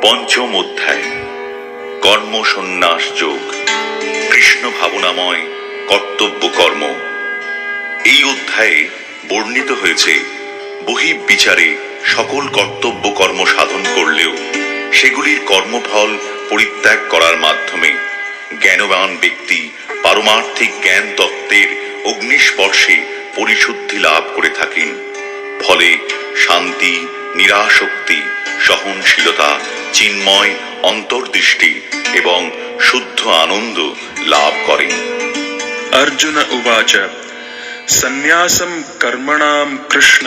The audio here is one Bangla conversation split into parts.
পঞ্চম অধ্যায় কর্ম সন্ন্যাস যোগ, কৃষ্ণ ভাবনাময় কর্তব্য কর্ম। এই অধ্যায়ে বর্ণিত হয়েছে বহির্বিচারে সকল কর্তব্য কর্ম সাধন করলেও সেগুলির কর্মফল পরিত্যাগ করার মাধ্যমে জ্ঞানবান ব্যক্তি পারমার্থিক জ্ঞান তত্ত্বের অগ্নিস্পর্শে পরিশুদ্ধি লাভ করে থাকেন। ফলে শান্তি, নিরাসক্তি, সহনশীলতা, চিন্ময় অন্তর্দৃষ্টি এবং শুদ্ধ আনন্দ লাভ করেন। अर्जुन उवाच सन्न्यासं कर्मणां कृष्ण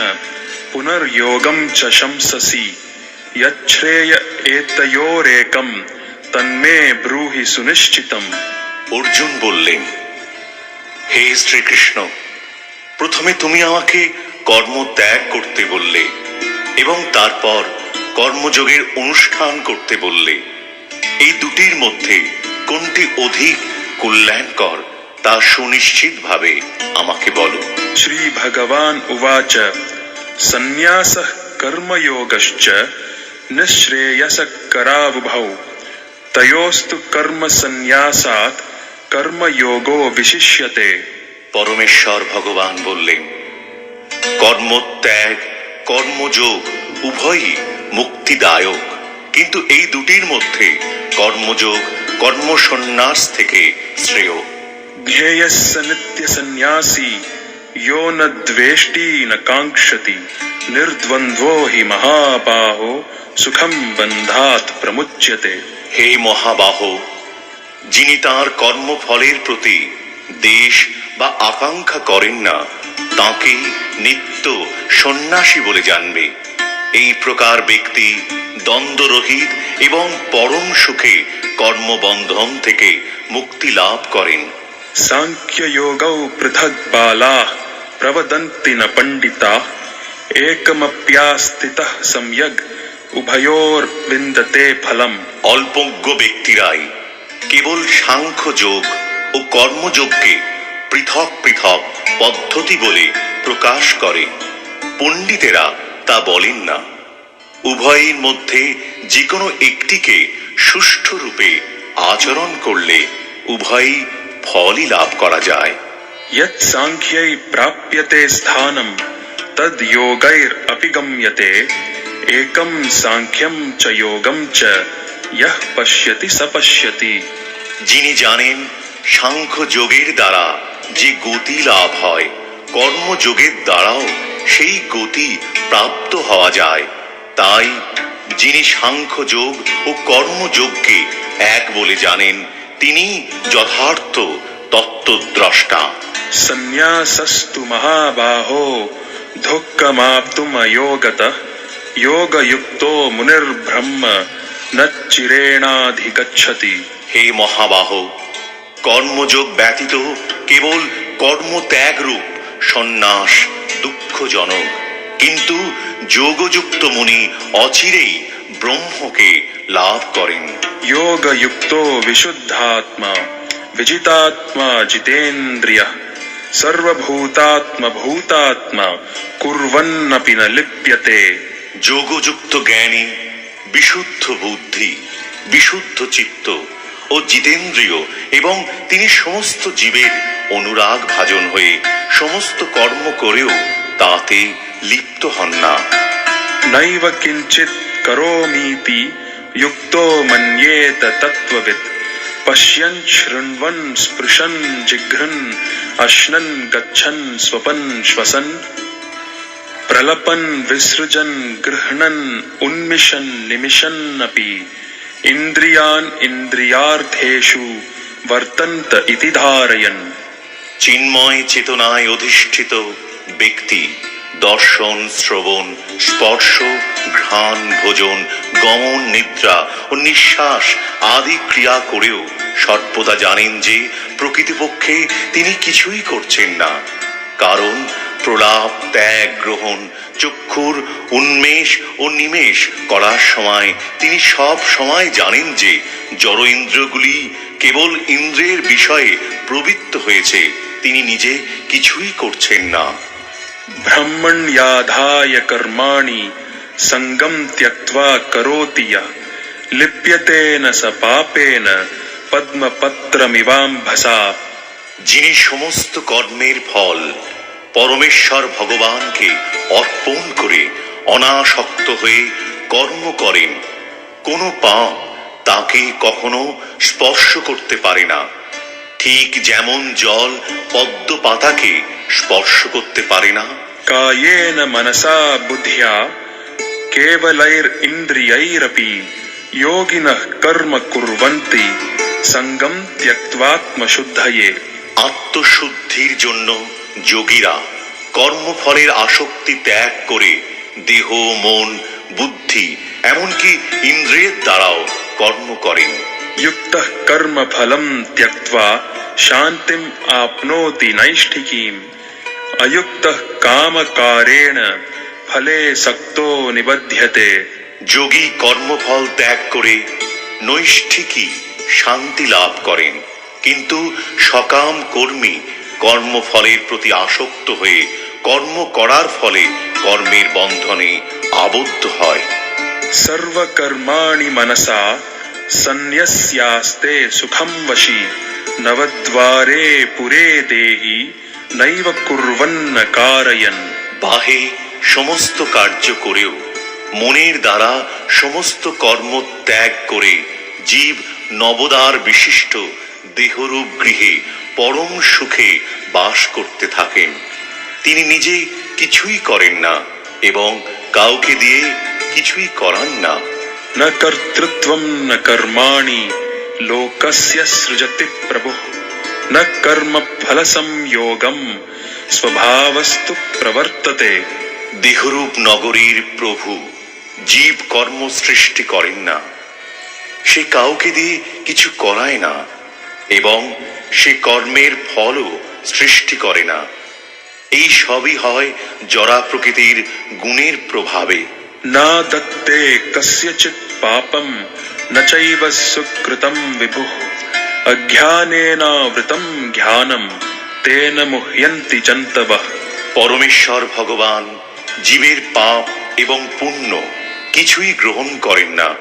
पुनर्योगं च शंससि यच्छ्रेय एतयोरेकं तन्मे ब्रूहि सुनिश्चितम्। অর্জুন বললেন, হে শ্রীকৃষ্ণ, প্রথমে তুমি আমাকে কর্ম ত্যাগ করতে বললে এবং তারপর কর্মযোগের অনুষ্ঠান করতে বললে। এই দুটির মধ্যে কোনটি অধিক কল্যাণকর তা সুনিশ্চিত ভাবে আমাকে বলো। श्री भगवान उवाच सन्न्यासः कर्मयोगश्च निःश्रेयसकरावुभौ तयोस्तु कर्म सन्न्यासात् कर्मयोगो विशिष्यते। পরমেশ্বর ভগবান বললেন, কর্মত্যাগ কর্মযোগ উভয়ই মুক্তিদায়ক, কিন্তু এই দুটির মধ্যে কর্মযোগ কর্মসন্ন্যাস থেকে শ্রেয়। ध्येयस्य नित्यसन्न्यासी यो न द्वेष्टि न काङ्क्षति निर्द्वन्द्वो हि महाबाहो सुखं बन्धात् प्रमुच्यते। হে মহাবাহ, যিনি তাঁর কর্মফলের প্রতি দেশ বা আকাঙ্ক্ষা করেন না তাঁকেই নিত্য সন্ন্যাসী বলে জানবে। এই প্রকার ব্যক্তি দ্বন্দ্বরহিত এবং পরম সুখে কর্মবন্ধন থেকে মুক্তি লাভ করেন। सांख्ययोगौ पृथक् बालाः प्रवदन्ति न पण्डिताः एकमप्यास्थितः सम्यग् उभयोर्विन्दते फलम्। অল্পজ্ঞ ব্যক্তিরাই কেবল সাংখ্য যোগ ও কর্মযোগকে পৃথক পৃথক পদ্ধতি বলে প্রকাশ করে, পণ্ডিতেরা তা বলেন না। উভয়ের মধ্যে যে কোনো একটিকে সুষ্ঠু রূপে আচরণ করলে উভয়ই ফলই লাভ করা যায়। यत् सांख्यै प्राप्यते स्थानं तद् योगैरपि गम्यते एकं सांख्यं च योगं च यः पश्यति स पश्यति। যিনি জানেন সাংখ্য যোগের দ্বারা যে গতি লাভ হয়, কর্মযোগের দ্বারাও সেই গতি প্রাপ্ত হওয়া যায়। তাই যিনি সাংখ্য যোগ ও কর্মযোগকে এক বলে জানেন তিনি যথার্থ তত্ত্বদ্রষ্টা। सन्न्यासस्तु महाबाहो दुःखमाप्तुमयोगतः योगयुक्तो मुनिर्ब्रह्म न चिरेणाधिगच्छति। হে মহাবাহ, কর্মযোগ ব্যতীত কেবল কর্মত্যাগ রূপ সন্ন্যাস দুঃখজনক, কিন্তু যোগযুক্ত মুনি অচিরেই ব্রহ্মকে লাভ করেন। योगयुक्तो विशुद्धात्मा विजितात्मा जितेन्द्रियः सर्वभूतात्मा भूतात्मा कुर्वन्नपि न लिप्यते। যোগযুক্ত জ্ঞানী, বিশুদ্ধ বুদ্ধি, বিশুদ্ধ চিত্ত ও জিতেন্দ্রিয় এবং তিনি সমস্ত জীবের অনুরাগ ভাজন হয়ে সমস্ত কর্ম করেও তাতে লিপ্ত হন না। नैव किञ्चित् करोमीति युक्तो मन्येत तत्त्ववित् पश्यन् शृण्वन् स्पृशन् जिघ्रन् अश्नन् गच्छन् स्वपन् श्वसन् प्रलपन् विसृजन् गृह्णन् उन्मिषन् निमिषन्नपि इन्द्रियान् इन्द्रियार्थेषु वर्तन्त इति धारयन्। চিন্ময় চেতনায় অধিষ্ঠিত ব্যক্তি দর্শন, শ্রবণ, স্পর্শ, ঘ্রাণ, ভোজন, গমন, নিদ্রা ও নিঃশ্বাস আদি ক্রিয়া করেও সর্বদা জানেন যে প্রকৃতপক্ষে তিনি কিছুই করছেন না। কারণ প্রলাপ, ত্যাগ, গ্রহণ, চক্ষুর উন্মেষ ও নিমেষ করার সময় তিনি সব সময় জানেন যে জড় ইন্দ্রিয়গুলি কেবল ইন্দ্রিয়ের বিষয়ে প্রবৃত্ত হয়েছে, তিনি নিজে কিছুই করছেন না। ब्रह्मण्याधाय कर्माणि संगम त्यक्त्वा करोति यः लिप्यते न स पापेन पद्मपत्रमिवाम्भसा। যিনি সমস্ত কর্মের ফল পরমেশ্বর ভগবানকে অর্পণ করে অনাসক্ত হয়ে কর্ম করেন, কোনো পাপ তাকে কখনো স্পর্শ করতে পারে না। ঠিক যেমন জল পদ্ম পাতাকে স্পর্শ করতে পারে না। कायेन मनसा बुद्ध्या केवलैरिन्द्रियैरपि योगिनः कर्म कुर्वन्ति संगम त्यक्त्वात्मशुद्धये। আত্মশুদ্ধির জন্য যোগীরা কর্মফলের আসক্তি ত্যাগ করে দেহ, মন, বুদ্ধি এমনকি ইন্দ্রিয়ের দ্বারাও কর্ম করেন। युक्तः कर्म फलं त्यक्त्वा शान्तिम् आप्नोति नैष्ठिकीम्। अयुक्तः कामकारेण फले सक्तो निबध्यते। যোগী কর্মফল ত্যাগ করে নৈষ্ঠিকী শান্তি লাভ করেন, কিন্তু সকাম কর্মী কর্মফলের প্রতি আসক্ত হয়ে কর্ম করার ফলে কর্মের বন্ধনে আবদ্ধ হয়। सर्वकर्माणि मनसा सन्न्यस्यास्ते सुखं वशी। नवद्वारे पुरे देहि नैव कुर्वन्न कारयन्। বাহে সমস্ত কার্য করেও মনের দ্বারা সমস্ত কর্ম ত্যাগ করে জীব নবদ্বার বিশিষ্ট দেহরূপ গৃহে পরম সুখে বাস করতে থাকেন। তিনি নিজে কিছুই করেন না এবং কাউকে দিয়ে কিছুই করান না। न कर्तृत्वं न कर्माणि लोकस्य सृजति प्रभुः। न कर्म फल संयोगं स्वभावस्तु प्रवर्तते। দেহরূপ নগরীর প্রভু জীব কর্ম সৃষ্টি করেন না, সে কাউকে দিয়ে কিছু করায় না এবং সে কর্মের ফলও সৃষ্টি করে না। এই সবই হয় জড়া প্রকৃতির গুণের প্রভাবে। न दत्ते कस्यचित् पापं न चैव सुकृतं विभुः। अज्ञानेनावृतं ज्ञानं तेन मुह्यन्ति जन्तवः। পরমেশ্বর ভগবান জীবের পাপ এবং পুণ্য কিছুই গ্রহণ করেন না।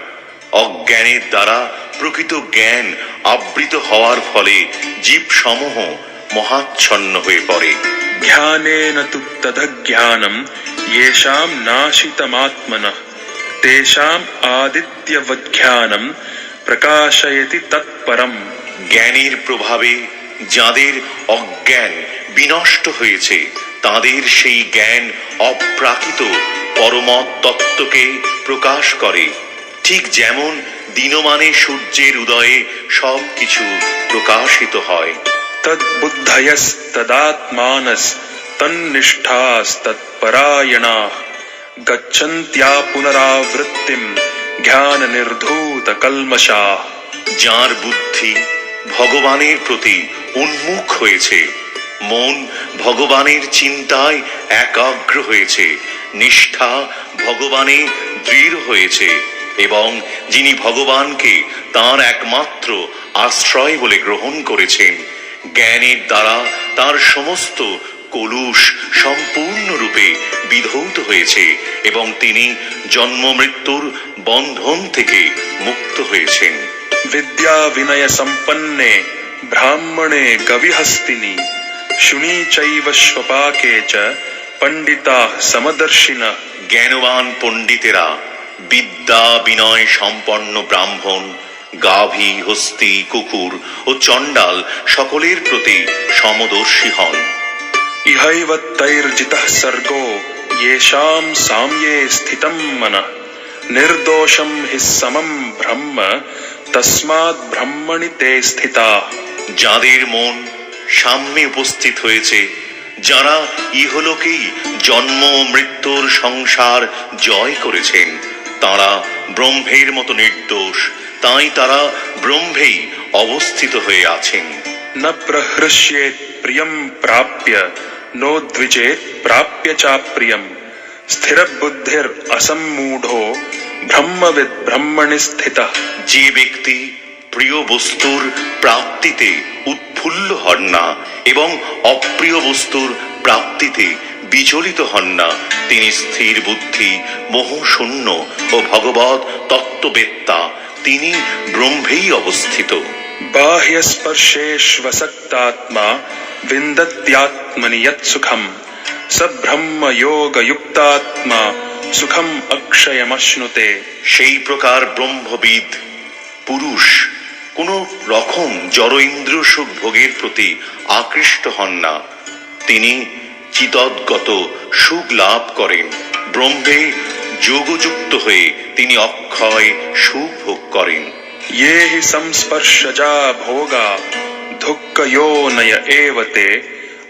অজ্ঞানের দ্বারা প্রকৃত জ্ঞান আবৃত হওয়ার ফলে জীব সমূহ মহাচ্ছন্ন হয়ে পড়ে। ज्ञानेन तु तदज्ञानं येषां नाशितमात्मनः तेषाम् आदित्यवज्ञानं प्रकाशयति तत्परम्। জ্ঞানের প্রভাবে যাদের অজ্ঞান বিনষ্ট হয়েছে তাদের সেই জ্ঞান অপ্রাকৃত পরমত তত্ত্বকে প্রকাশ করে। ঠিক যেমন দিনমানে সূর্যের উদয়ে সব কিছু প্রকাশিত হয়। तन्निष्ठास्तत्परायणाः गच्छन्त्या पुनरावृत्तिं ज्ञाननिर्धूतकल्मषाः। যার বুদ্ধি ভগবানের প্রতি উন্মুখ হয়েছে, মন ভগবানের চিন্তায় একাগ্র হয়েছে, নিষ্ঠা ভগবানে দৃঢ় হয়েছে এবং যিনি ভগবানকে তাঁর একমাত্র আশ্রয় বলে গ্রহণ করেছেন, জ্ঞানের দ্বারা তার সমস্ত কলুষ সম্পূর্ণরূপে বিধৌত হয়েছে এবং তিনি জন্ম মৃত্যুর বন্ধন থেকে মুক্ত হয়েছেন। विद्या विनय संपन्ने ब्राह्मणे गविहस्तिनि शुनि चैव स्वपाके च पंडिताः समदर्शिनः। জ্ঞানবান পণ্ডিতেরা বিদ্যা বিনয় সম্পন্ন ব্রাহ্মণ, গাভী, হস্তি, কুকুর ও চণ্ডাল সকলের প্রতি সমদর্শী হন। इहैव तैर्जितः सर्गो येषां साम्ये स्थितं मनः। निर्दोषं हि समं ब्रह्म तस्माद् ब्रह्मणि ते स्थिताः। যাদের মন সামনে উপস্থিত হয়েছে, যারা ইহলোকেই জন্ম মৃত্যুর সংসার জয় করেছেন, তারা ব্রহ্মের মতো নির্দোষ, তাই তারা ব্রহ্মেই অবস্থিত হয়ে আছেন। न प्रहृष्येत् प्रियं प्राप्य नोद्विजेत् प्राप्य चाप्रियम्। स्थिरबुद्धिर् असम्मूढो ब्रह्मविद् ब्रह्मणि स्थितः। যে ব্যক্তি প্রিয় বস্তুর প্রাপ্তিতে উৎফুল্ল হন না এবং অপ্রিয় বস্তুর প্রাপ্তিতে বিচলিত হন না, তিনি স্থির বুদ্ধি, মোহশূন্য ও ভগবৎ তত্ত্ববেত্তা, তিনি ব্রহ্মেই অবস্থিত। बाह्य स्पर्शेष्वसक्तात्मा विन्दत्यात्मनि यत्सुखम स ब्रह्म योग युक्तात्मा सुखम अक्षयमश्नुते। সেই প্রকার ব্রহ্মবিদ পুরুষ কোন রকম জড় ইন্দ্রিয় সুখ ভোগের প্রতি আকৃষ্ট হন না, তিনি চিতদ্গত সুখ লাভ করেন। ব্রহ্মে যোগযুক্ত হয়ে তিনি অক্ষয় সুখ ভোগ করেন। ये हि संस्पर्शजा भोगा दुःखयोनय एव ते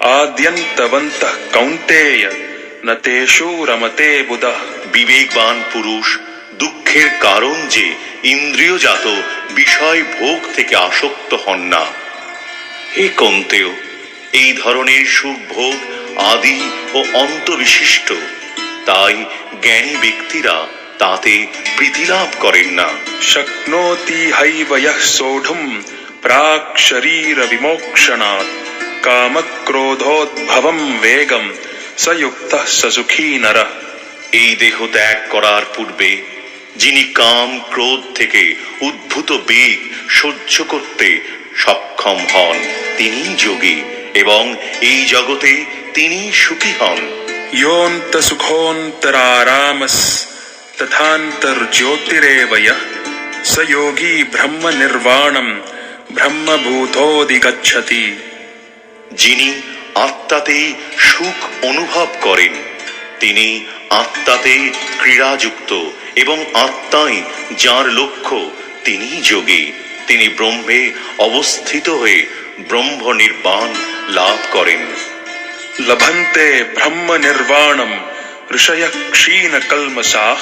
आद्यन्तवन्तः कौन्तेय न तेषु रमते बुधः। বিবেকবান পুরুষ দুঃখের কারণ যে ইন্দ্রিয়জাত বিষয় ভোগ থেকে আসক্ত হন না। হে কন্তেয়, এই ধরনের সুখ ভোগ আদি ও অন্ত বিশিষ্ট, তাই জ্ঞানী ব্যক্তিরা তাতে প্রীতি লাভ করেন না। शक्नोति हैव यः सोढुम् प्राक् शरीर विमोक्षणात् कामक्रोधोद्भवम् वेगम् स युक्तः स सुखी नरः। এই দেহ ত্যাগ করার পূর্বে যিনি কাম ক্রোধ থেকে উদ্ভূত বেগ সহ্য করতে সক্ষম হন তিনি যোগী, এবং এই জগতে তিনি সুখী হন। योऽन्तसुखोऽन्तरारामस् तथान्तर्ज्योतिरेव यः स योगी ब्रह्म निर्वाणम् ब्रह्मभूतोऽधिगच्छति। যিনি আত্মাতে সুখ অনুভব করেন তিনি আত্মাতে ক্রীড়াযুক্ত, এবং আত্মাই যার লক্ষ্য তিনি যোগী, তিনি ব্রহ্মে অবস্থিত হয়ে ব্রহ্ম নির্বাণ লাভ করেন। लभन्ते ब्रह्म निर्वाणम् ऋषयः क्षीणकल्मषाः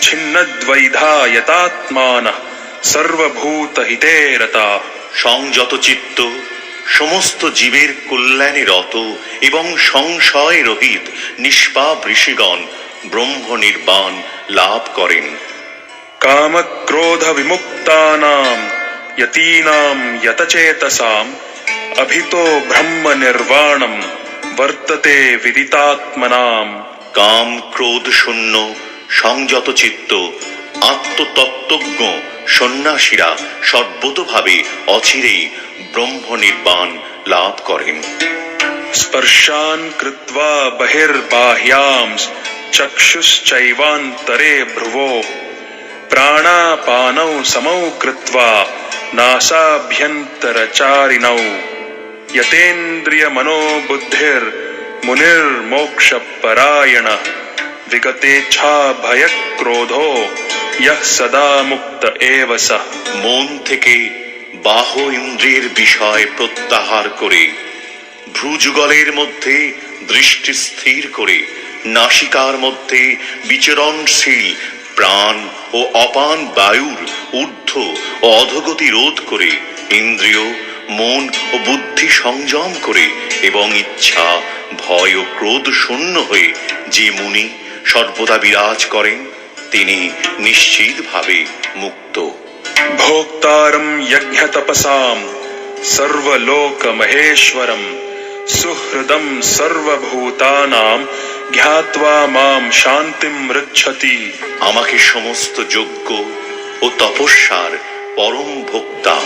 छिन्नद्वैधा यतात्मानः सर्वभूतहिते रताः। সংযত চিত্ত সমস্ত জীবের কল্যাণে রত এবং সংশয় রহিত নিষ্পাপ ঋষিগণ ব্রহ্ম নির্বাণ লাভ করেন। कामक्रोध विमुक्तानाम् यतीनाम् यतचेतसाम् अभितो ब्रह्म निर्वाणम् वर्तते विदितात्मनाम्। কাম ক্রোধ শূন্য সংযত চিত্ত আত্মতত্ত্বজ্ঞ সন্ন্যাসীরা সর্বতোভাবে অচিরেই ব্রহ্ম নির্বাণ লাভ করেন। स्पर्शान् कृत्वा बहिर्बाह्यांस् चक्षुश्चैवान्तरे भ्रुवोः प्राणापानौ समौ कृत्वा नासाभ्यन्तरचारिणौ यतेन्द्रियमनोबुद्धिर्मुनिर्मोक्षपरायणः विगतेच्छा भयक्रोधो यः सदा मुक्त एव सः। মন থেকে বাহ্য ইন্দ্রিয়ের বিষয় প্রত্যাহার করে ভ্রুযুগলের মধ্যে দৃষ্টি স্থির করে নাসিকার মধ্যে বিচরণশীল প্রাণ ও অপান বায়ুর ঊর্ধ্ব ও অধোগতি রোধ করে ইন্দ্রিয় মন ও বুদ্ধি সংযম করে এবং ইচ্ছা ভয় ও ক্রোধ শূন্য হয়ে যে মুনি সর্বদা বিরাজ করেন তিনি নিশ্চিতভাবে মুক্ত। भोक्तारम् यज्ञतपसाम् सर्वलोकमहेश्वरम् सुहृदम् सर्वभूतानाम् ज्ञात्वा माम् शान्तिम् ऋच्छति। আমাকে সমস্ত যজ্ঞ ও তপস্যার পরম ভোক্তা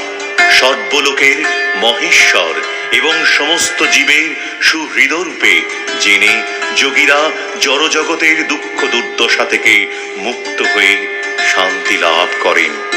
সর্বলোকের মহেশ্বর এবং সমস্ত জীবের সুহৃদরূপে জেনে যোগীরা জড়জগতের দুঃখ দুর্দশা থেকে মুক্ত হয়ে শান্তি লাভ করেন।